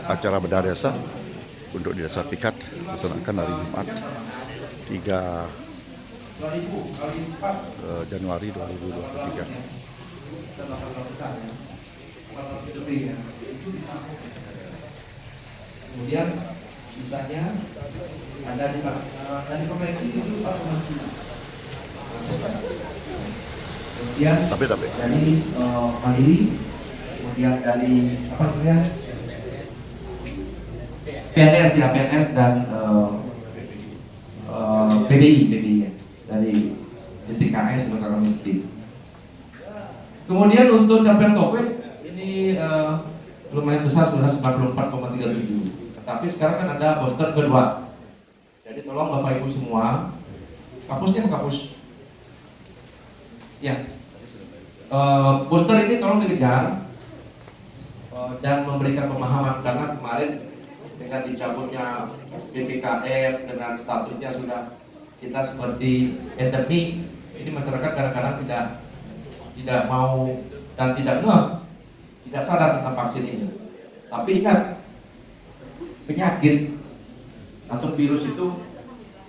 acara bedah desa untuk di Desa Pikat dilaksanakan hari Jumat 3 Januari 2023. Kemudian sisanya ada dari konvensi itu 4,9. Kemudian dari Mandiri, kemudian dari apa namanya PNS ya, PNS dan PBI ya, dari DTKS Lembaga Miskin. Kemudian untuk capaian COVID ini lumayan besar, sudah 94,37. Tapi sekarang kan ada booster kedua. Jadi tolong Bapak Ibu semua, kapusnya kapus. Ya, booster ini tolong dikejar dan memberikan pemahaman, karena kemarin dengan dicabutnya PPKM dengan statusnya sudah kita seperti endemi, ini masyarakat kadang-kadang tidak mau dan tidak sadar tentang vaksin ini. Tapi ingat, penyakit atau virus itu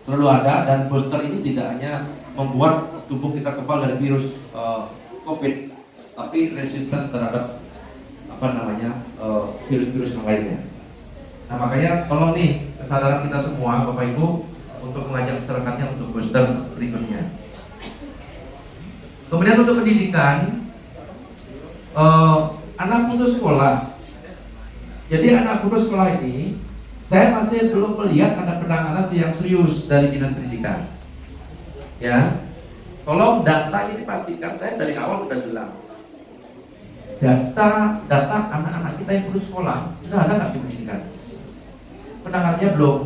selalu ada, dan booster ini tidak hanya membuat tubuh kita kebal dari virus COVID, tapi resisten terhadap virus-virus yang lainnya. Nah, makanya tolong nih kesadaran kita semua Bapak Ibu untuk mengajak masyarakatnya untuk booster berikutnya. Kemudian untuk pendidikan, anak putus sekolah. Jadi anak putus sekolah ini saya masih belum melihat ada penanganan yang serius dari Dinas Pendidikan. Ya, tolong data ini pastikan, saya dari awal sudah bilang, data anak-anak kita yang putus sekolah sudah ada nggak di pendidikan? Penanganannya belum.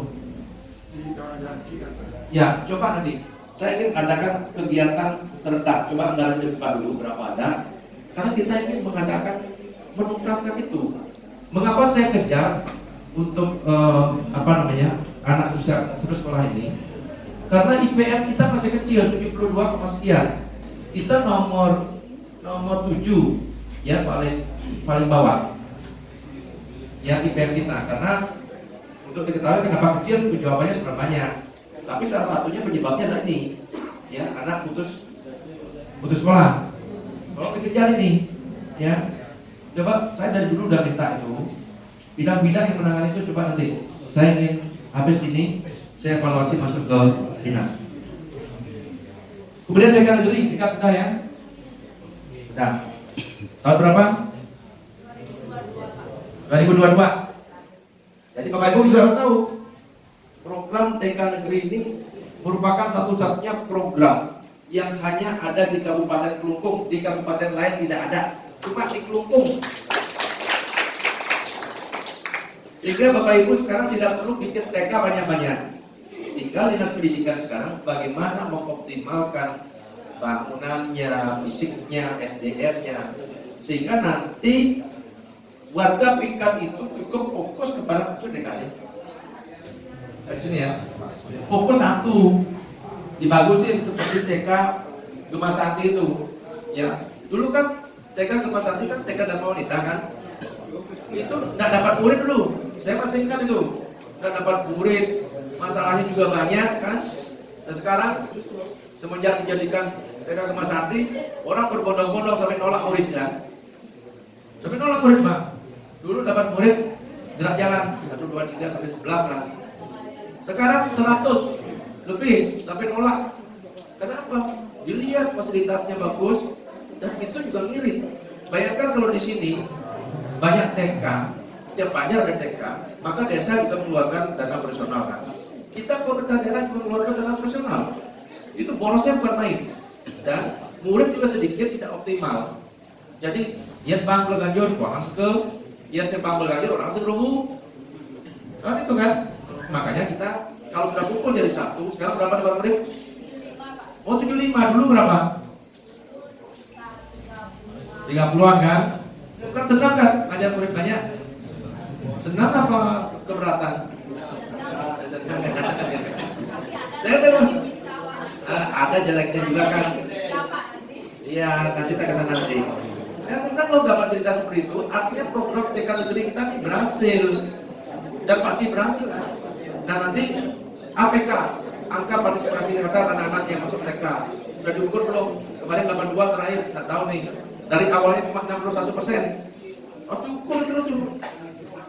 Ya, coba nanti saya ingin adakan kegiatan serentak. Coba anggaran dibuka dulu berapa ada, karena kita ingin mengadakan menuntaskan itu. Mengapa saya kejar untuk anak usia putus sekolah ini? Karena IPM kita masih kecil, 72, sekian. Kita nomor 7 ya, paling bawah ya IPM kita. Karena untuk diketahui kenapa kecil, jawabannya sudah banyak. Tapi salah satunya penyebabnya adalah ini ya, anak putus sekolah. Kalau dikejar ini ya, coba saya dari dulu udah minta itu bidang-bidang yang menangani itu, coba nanti saya ingin habis ini saya evaluasi masuk ke dinas. Kemudian TK negeri, tingkat sudah ya. Nah, tahun berapa? 2022. Jadi Bapak Ibu sudah tahu, program TK negeri ini merupakan satu-satunya program yang hanya ada di Kabupaten Kelungkung. Di kabupaten lain tidak ada, cuma di Kelungkung. Sehingga Bapak Ibu sekarang tidak perlu bikin TK banyak-banyak. Tinggal Dinas Pendidikan sekarang bagaimana mengoptimalkan bangunannya, fisiknya, SDM-nya, sehingga nanti warga Pikat itu cukup fokus kepada TK-nya. Saya sini ya, fokus satu, dibagusin seperti TK Gemasati itu. Ya, dulu kan TK Gemasati kan TK Dharma Wanita kan, itu nggak dapat murid dulu. Saya masih ingat itu, nggak dapat murid, masalahnya juga banyak kan. Dan sekarang semenjak dijadikan TK Gemasati, orang berbondong-bondong sampai nolak murid kan. Sampai nolak murid Pak. Dulu dapat murid gerak jalan 1, 2, 3 sampai 11 lah. Sekarang 100 lebih sampai nolak. Kenapa? Dilihat fasilitasnya bagus dan itu juga ngirit. Bayangkan kalau di sini banyak TK, setiap banyak ada TK, maka desa juga mengeluarkan dana operasional kan. Kita pemerintah daerah juga mengeluarkan dana operasional. Itu borosnya bukan main. Dan murid juga sedikit tidak optimal. Jadi dia Bang Belaganjur, orang seke, dia Sepang Belaganjur, orang segerumu. Kan itu kan. Makanya kita kalau sudah kumpul jadi satu, sekarang berapa dapat murid? Oh 75, dulu berapa? 30-an kan? Bukan senang kan ngajar murid banyak? Senang apa keberatan? Saya memang ada jeleknya juga kan. Iya, nanti saya kesana nanti. Saya senang loh dapat cerita seperti itu. Artinya program TK negeri kita ini berhasil dan pasti berhasil. Nah nanti APK, angka partisipasi kasar anak-anak yang masuk TK sudah diukur belum? Kemarin 82 terakhir, nggak tahu nih. Dari awalnya cuma 61%. Harus diukur terus tuh.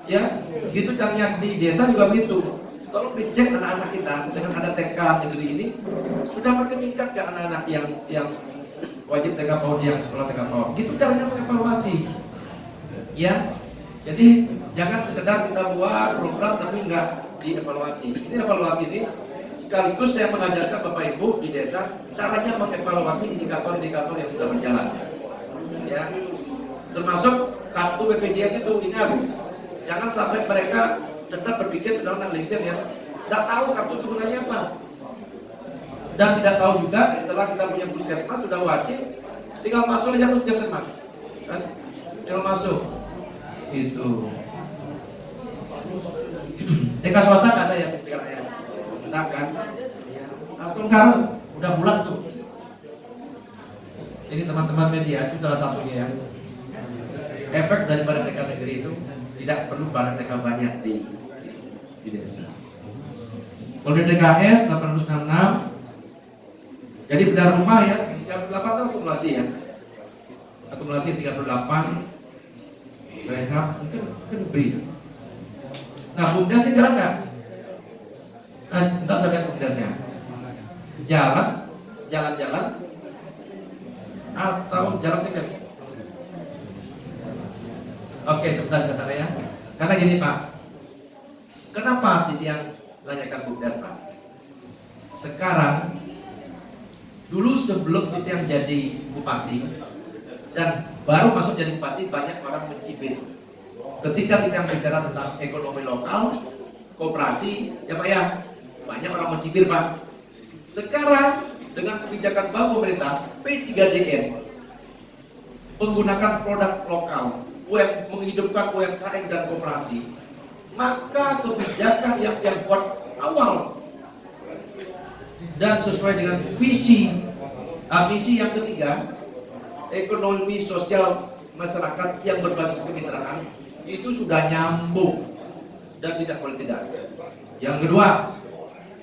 Ya, gitu caranya di desa juga begitu. Tolong dicek anak-anak kita dengan ada TK negeri ini sudah makin meningkat ke anak-anak yang wajib TK PAUD, yang sekolah TK PAUD. Gitu caranya mengevaluasi. Ya, jadi jangan sekedar kita buat program tapi nggak dievaluasi. Ini evaluasi ini sekaligus saya mengajarkan Bapak Ibu di desa caranya mengevaluasi indikator-indikator yang sudah berjalan. Ya, termasuk kartu BPJS itu ingat, jangan sampai mereka tetap berpikir tentang lingser yang tidak tahu kartu itu gunanya apa, dan tidak tahu juga setelah kita punya puskesmas sudah wajib, tinggal masuk aja puskesmas, kan? Tinggal masuk, itu. TK swasta nggak ada ya sekarang ya, enggak kan? Langsung karo udah bulan tuh. Ini teman-teman media itu salah satunya ya. Efek daripada TK negeri itu tidak perlu pada TK banyak di desa. Kalau di DKS 866, jadi bedah rumah ya 38 itu akumulasi ya. Akumulasi 38, rehab mungkin lebih. Nah, BUMDes ini jalan nggak? Nah, ntar saya lihat BUMDesnya. Jalan-jalan atau jalan dekat? Oke, sebentar ke sana ya. Karena gini Pak, kenapa yang tanyakan BUMDes Pak? Sekarang, dulu sebelum yang jadi bupati dan baru masuk jadi bupati, banyak orang mencibir. Ketika yang bicara tentang ekonomi lokal, koperasi, ya Pak ya, banyak orang mencibir Pak. Sekarang dengan kebijakan baru pemerintah P3DN menggunakan produk lokal, menghidupkan UMKM dan koperasi, maka kebijakan yang buat awal dan sesuai dengan misi yang ketiga, ekonomi sosial masyarakat yang berbasis kemitraan, itu sudah nyambung dan tidak boleh tidak. Yang kedua,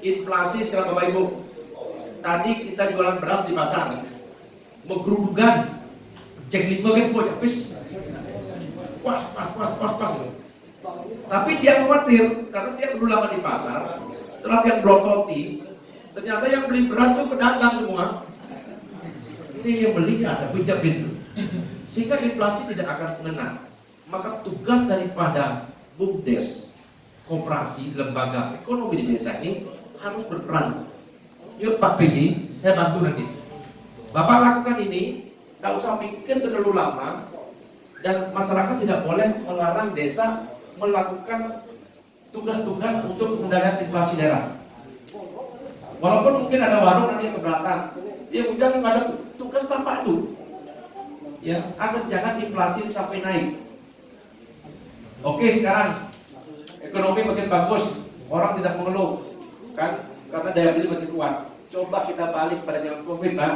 inflasi sekarang Bapak Ibu. Tadi kita jualan beras di pasar, menggerudukan, cek 5 kan kok habis, pas. Tapi dia khawatir karena dia dulu lama di pasar, setelah dia blokoti, ternyata yang beli beras itu pedagang semua. Ini yang beli ada pinjam itu, sehingga inflasi tidak akan mengena. Maka tugas daripada BUMDes, koperasi, lembaga ekonomi di desa ini harus berperan. Yuk Pak PJ, saya bantu nanti. Bapak lakukan ini, nggak usah pikir terlalu lama, dan masyarakat tidak boleh melarang desa melakukan tugas-tugas untuk mengendalikan inflasi daerah. Walaupun mungkin ada warung nanti yang keberatan, ya jangan ada tugas Bapak itu, ya agar jangan inflasi sampai naik. Oke, sekarang ekonomi makin bagus, orang tidak mengeluh, kan? Karena daya beli masih kuat. Coba kita balik pada zaman COVID, Pak.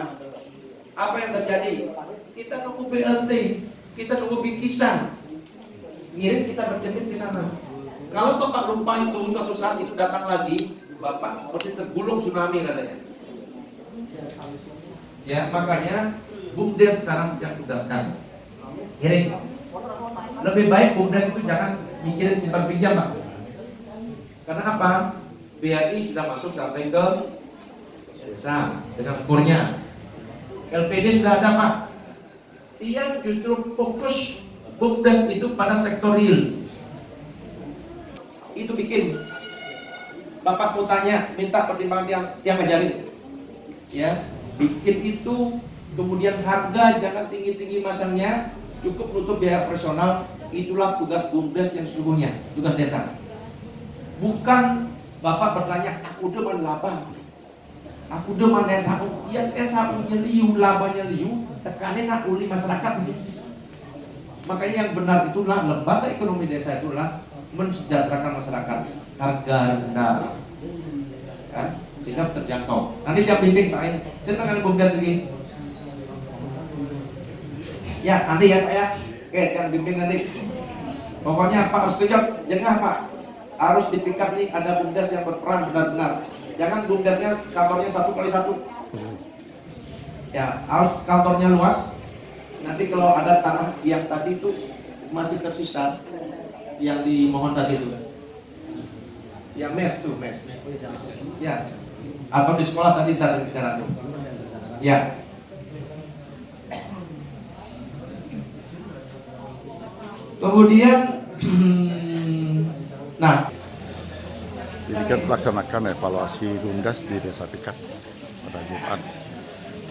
Apa yang terjadi? Kita nunggu BLT, kita nunggu bingkisan, ngirim kita bercermin ke sana. Kalau Bapak lupa itu, suatu saat itu datang lagi, Bapak seperti tergulung tsunami rasanya. Ya, makanya BUMDes sekarang yang tugaskan. Ngirim. Lebih baik BUMDes itu jangan mikirin simpan pinjam, Pak. Karena apa? BRI sudah masuk sampai ke desa dengan kurnya. LPD sudah ada Pak. Dia justru fokus BUMDes itu pada sektor real. Itu bikin. Bapak mau tanya, minta pertimbangan yang ngajarin. Ya, bikin itu, kemudian harga jangan tinggi-tinggi masangnya, cukup nutup biaya personal. Itulah tugas BUMDes yang sesungguhnya, tugas desa. Bukan Bapak bertanya, aku demen laba, aku demen SHU, yang SHU-nya liu, labanya liu, tekanin nak uli masyarakat sih. Makanya yang benar itulah lembaga ekonomi desa itulah mensejahterakan masyarakat, harga rendah, kan? Sehingga terjangkau. Nanti dia bimbing Pak, silakan BUMDes lagi. Ya, nanti ya Pak ya. Oke, yang bimbing nanti. Pokoknya Pak harus kejot, jengah Pak. Harus di pick up nih ada bumdes yang berperan benar-benar. Jangan bumdesnya kantornya 1x1. Ya, harus kantornya luas. Nanti kalau ada tanah yang tadi itu masih tersisa, yang dimohon tadi itu, yang mes tuh mes. Ya, atau di sekolah tadi kita bicara tuh. Ya. Kemudian, nah, Demikian melaksanakan evaluasi BUMDes di Desa Pikat pada Jumat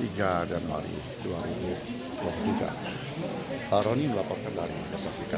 3 Januari 2023. Roni melaporkan dari Desa Pikat.